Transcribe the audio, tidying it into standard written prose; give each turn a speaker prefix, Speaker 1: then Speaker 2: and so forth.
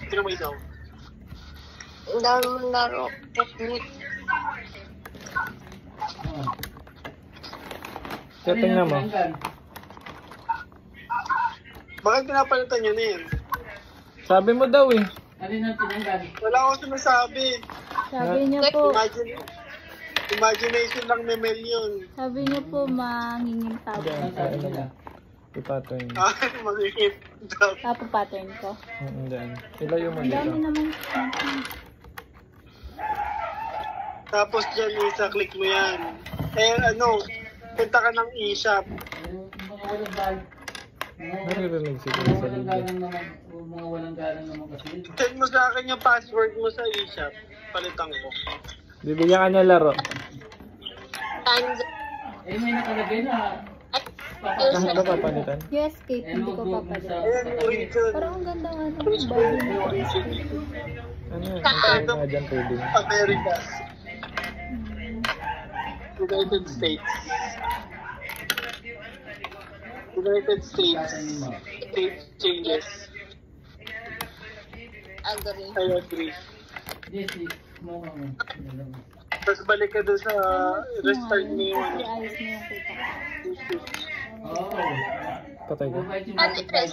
Speaker 1: Sino mo isaw?
Speaker 2: Ang dami mong laro. Technique.
Speaker 3: Tingnan mo.
Speaker 1: Bakit pinapalitan nyo na yun?
Speaker 3: Sabi mo daw eh.
Speaker 4: Alin ang tinanggal?
Speaker 1: Wala akong sinasabi.
Speaker 5: Sabi niya po,
Speaker 1: Imagination lang ni Mel yun.
Speaker 5: sabi niya po mangingin tawag.
Speaker 3: Diyan, sa ano mo. Ipatoy mo.
Speaker 1: Ah, magiging daw.
Speaker 5: Tapo pattern ko.
Speaker 3: Diyan. Ilayo mo
Speaker 5: Ang dami
Speaker 3: dito.
Speaker 5: naman.
Speaker 1: Tapos dyan, isa-click mo yan. Eh, ano, punta ka ng eShop.
Speaker 4: Mga walang galang.
Speaker 3: Naririnig siguro
Speaker 4: Mga
Speaker 3: sa
Speaker 4: walang
Speaker 3: liga.
Speaker 4: galang naman. Mga walang galang naman kasi.
Speaker 1: Send mo sa akin yung password mo sa eShop. Palitan ko.
Speaker 3: Bibigyan ka niya laro.
Speaker 2: Times.
Speaker 4: Eh, may nakalagay na.
Speaker 3: Bakit ba papalitan?
Speaker 5: Yung escape, hindi ko papalit.
Speaker 1: Ayan yung region.
Speaker 5: Parang ang ganda nga ng body nito.
Speaker 3: Ano yan? Ang tawag nga dyan pwede.
Speaker 1: America. United States. United States. State changes.
Speaker 2: Agree.
Speaker 1: I agree.
Speaker 4: This is mo.
Speaker 1: Tapos balik ka doon sa restart mo yung ano.
Speaker 5: Ayos mo yung kita ko.
Speaker 4: Oo.
Speaker 3: Patay ka.
Speaker 4: Mabait yung
Speaker 2: Anti-press